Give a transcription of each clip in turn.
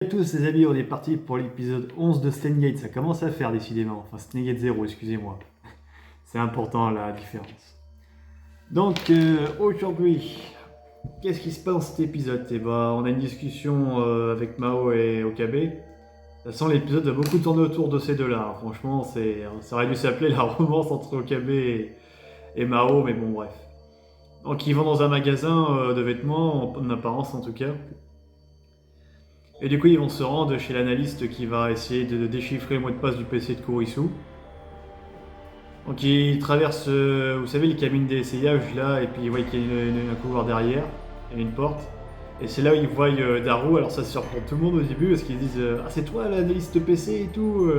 Salut à tous les amis, on est parti pour l'épisode 11 de Steingate. Ça commence à faire décidément, enfin Steingate 0, excusez-moi. C'est important la différence. Donc aujourd'hui, qu'est-ce qui se passe dans cet épisode? Eh ben, on a une discussion avec Mao et Okabe. De toute façon, l'épisode va beaucoup tourner autour de ces deux-là. Franchement, ça aurait dû s'appeler la romance entre Okabe et Mao, mais bon, bref. Donc ils vont dans un magasin de vêtements, en apparence en tout cas. Et du coup, ils vont se rendre chez l'analyste qui va essayer de déchiffrer le mot de passe du PC de Kurisu. Donc ils traversent, vous savez, les cabines d'essayage là, et puis ils voient qu'il y a un couloir derrière, et une porte. Et c'est là où ils voient Daru, alors ça surprend tout le monde au début, parce qu'ils disent « Ah, c'est toi l'analyste PC et tout !»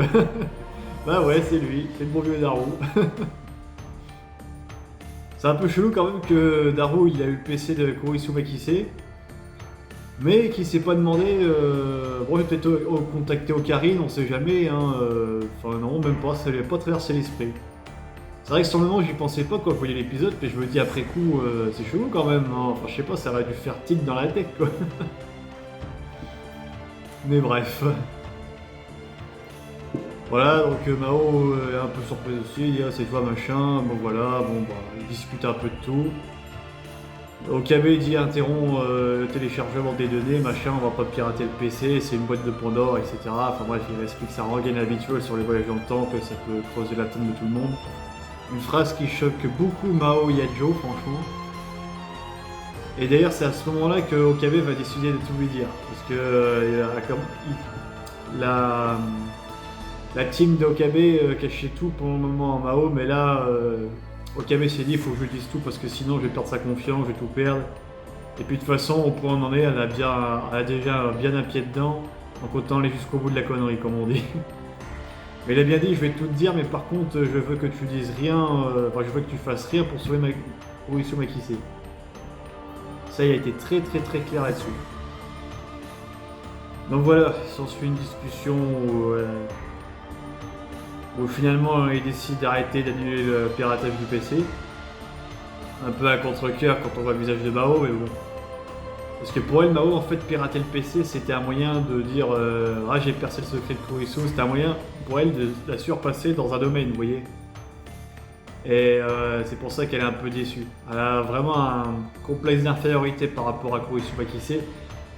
Bah ouais, c'est lui, c'est le bon vieux Daru. C'est un peu chelou quand même que Daru, il a eu le PC de Kurisu Makise, mais qui s'est pas demandé, bon, je vais peut-être contacter Ocarine, on sait jamais, hein, enfin non, même pas, ça lui a pas traversé l'esprit. C'est vrai que sur le moment, j'y pensais pas quand je voyais l'épisode, mais je me dis après coup, c'est chelou quand même, hein. Enfin je sais pas, ça aurait dû faire tic dans la tête quoi. Mais bref. Voilà, donc Mao est un peu surpris aussi, il dit ah, c'est toi machin, bon voilà, bon bah, il discute un peu de tout. Okabe dit interrompt le téléchargement des données, machin, on va pas pirater le PC, c'est une boîte de Pandore, etc. Enfin bref, il explique sa rengaine habituelle sur les voyages dans le temps, que ça peut creuser la tombe de tout le monde. Une phrase qui choque beaucoup Mao Yajo, franchement. Et d'ailleurs, c'est à ce moment-là que Okabe va décider de tout lui dire. Parce que la team d'Okabe cachait tout pour le moment en Mao, mais là, Okabe s'est dit il faut que je lui dise tout parce que sinon je vais perdre sa confiance, je vais tout perdre. Et puis de toute façon, au point où on en est, elle a déjà bien un pied dedans, donc autant aller jusqu'au bout de la connerie, comme on dit. Mais il a bien dit, je vais tout te dire, mais par contre, je veux que tu dises rien, enfin, je veux que tu fasses rien pour sauver Kurisu Makise. Ça, il a été très très très clair là-dessus. Donc voilà, s'ensuit une discussion où finalement il décide d'arrêter d'annuler le piratage du PC. Un peu à contre-cœur quand on voit le visage de Mao, mais bon. Parce que pour elle, Mao, en fait, pirater le PC, c'était un moyen de dire ah, j'ai percé le secret de Kurisu. C'était un moyen pour elle de la surpasser dans un domaine, vous voyez. Et c'est pour ça qu'elle est un peu déçue. Elle a vraiment un complexe d'infériorité par rapport à Kurisu Makise.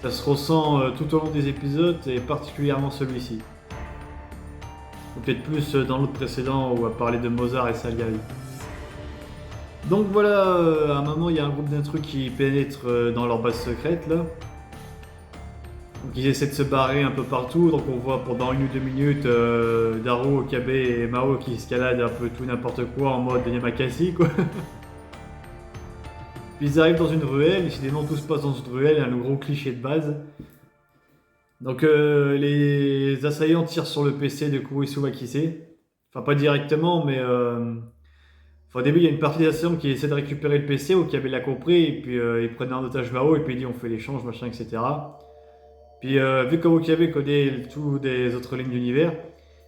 Ça se ressent tout au long des épisodes, et particulièrement celui-ci. Ou peut-être plus dans l'autre précédent où elle parlait de Mozart et Salieri. Donc voilà, à un moment il y a un groupe d'intrus qui pénètre dans leur base secrète là. Donc ils essaient de se barrer un peu partout, donc on voit pendant 1 ou 2 minutes Daru, Okabe et Mao qui escaladent un peu tout n'importe quoi en mode Yamakasi quoi. Puis ils arrivent dans une ruelle, décidément tout se passe dans une ruelle, il y a le gros cliché de base. Donc les assaillants tirent sur le PC de Kurisu Makise. Enfin pas directement mais... Enfin, au début, il y a une partie des assaillants qui essaie de récupérer le PC, Okabe l'a compris, et puis ils prennent en otage Mao, et puis ils disent on fait l'échange, machin, etc. Puis vu qu'Okabe connaît tout des autres lignes d'univers,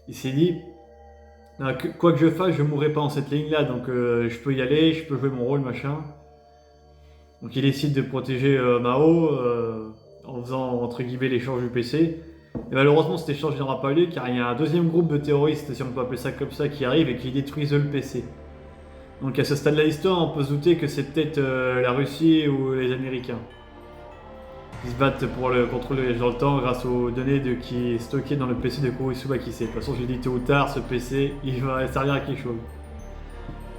il s'est dit quoi que je fasse, je mourrai pas en cette ligne-là, donc je peux y aller, je peux jouer mon rôle, machin. Donc il décide de protéger Mao en faisant entre guillemets l'échange du PC. Et malheureusement, cet échange n'aura pas lieu car il y a un deuxième groupe de terroristes, si on peut appeler ça comme ça, qui arrive et qui détruisent le PC. Donc à ce stade de l'histoire, on peut se douter que c'est peut-être la Russie ou les Américains qui se battent pour le contrôle des voyages dans le temps grâce aux données qui est stocké dans le PC de Kurisu Makise. De toute façon, j'ai dit tôt ou tard, ce PC, il va servir à quelque chose.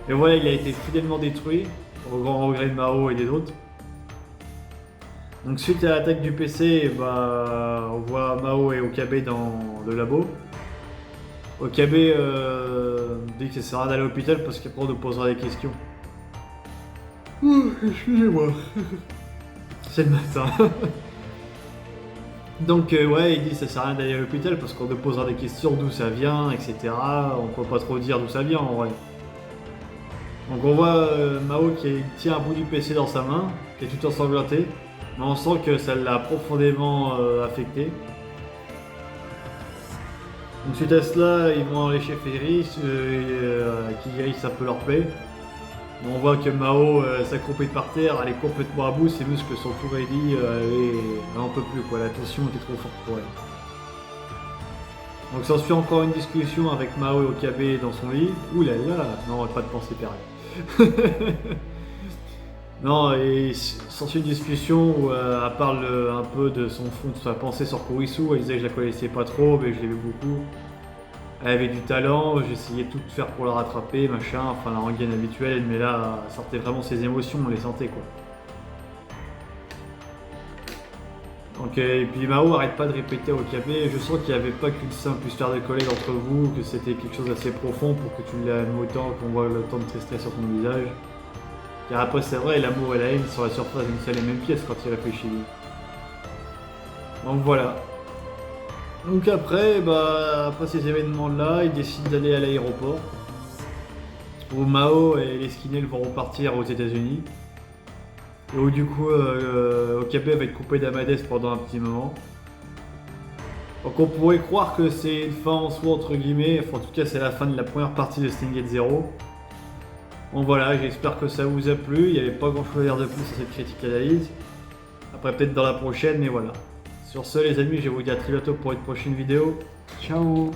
Et voilà, il a été fidèlement détruit, au grand regret de Mao et des autres. Donc suite à l'attaque du PC, bah, on voit Mao et Okabe dans le labo. Okabe dit que ça sert à rien d'aller à l'hôpital parce qu'après on nous posera des questions. Excusez-moi. C'est le matin. Donc ouais, il dit que ça sert à rien d'aller à l'hôpital parce qu'on nous posera des questions d'où ça vient, etc. On peut pas trop dire d'où ça vient en vrai. Donc on voit Mao qui tient un bout du PC dans sa main, qui est tout ensanglanté. Mais on sent que ça l'a profondément affecté. Donc suite à cela, ils vont aller chez Ferris, qui guérissent un peu leur paix. On voit que Mao s'accroupit par terre, elle est complètement à bout, ses muscles sont tout raidis, elle en peut plus quoi, la tension était trop forte pour elle. Donc s'ensuit encore une discussion avec Mao et Okabe dans son lit. Ouh là là, non, pas de pensée perdue. Non, et s'ensuit une discussion où elle parle un peu de son fond, de sa pensée sur Kurisu. Elle disait que je la connaissais pas trop, mais je l'aimais beaucoup. Elle avait du talent, j'essayais tout de faire pour la rattraper, machin, enfin la rengaine habituelle, mais là, elle sortait vraiment ses émotions, on les sentait quoi. Donc, et puis Mao arrête pas de répéter au Okabe, je sens qu'il n'y avait pas qu'une simple histoire de collègue entre vous, que c'était quelque chose d'assez profond pour que tu l'aimes autant, qu'on voit autant de tristesse sur ton visage. Car après c'est vrai, l'amour et la haine sont la surface d'une seule et même pièce quand il réfléchit. Donc voilà. Donc après, après ces événements-là, il décide d'aller à l'aéroport. Où Mao et les Skinel vont repartir aux États-Unis. Et où du coup, Okabe va être coupé d'Amades pendant un petit moment. Donc on pourrait croire que c'est une fin en soi entre guillemets, enfin, en tout cas c'est la fin de la première partie de Steins;Gate Zero. Bon voilà, j'espère que ça vous a plu, il n'y avait pas grand chose à dire de plus sur cette critique analyse. Après peut-être dans la prochaine, mais voilà. Sur ce les amis, je vais vous dire à très bientôt pour une prochaine vidéo. Ciao.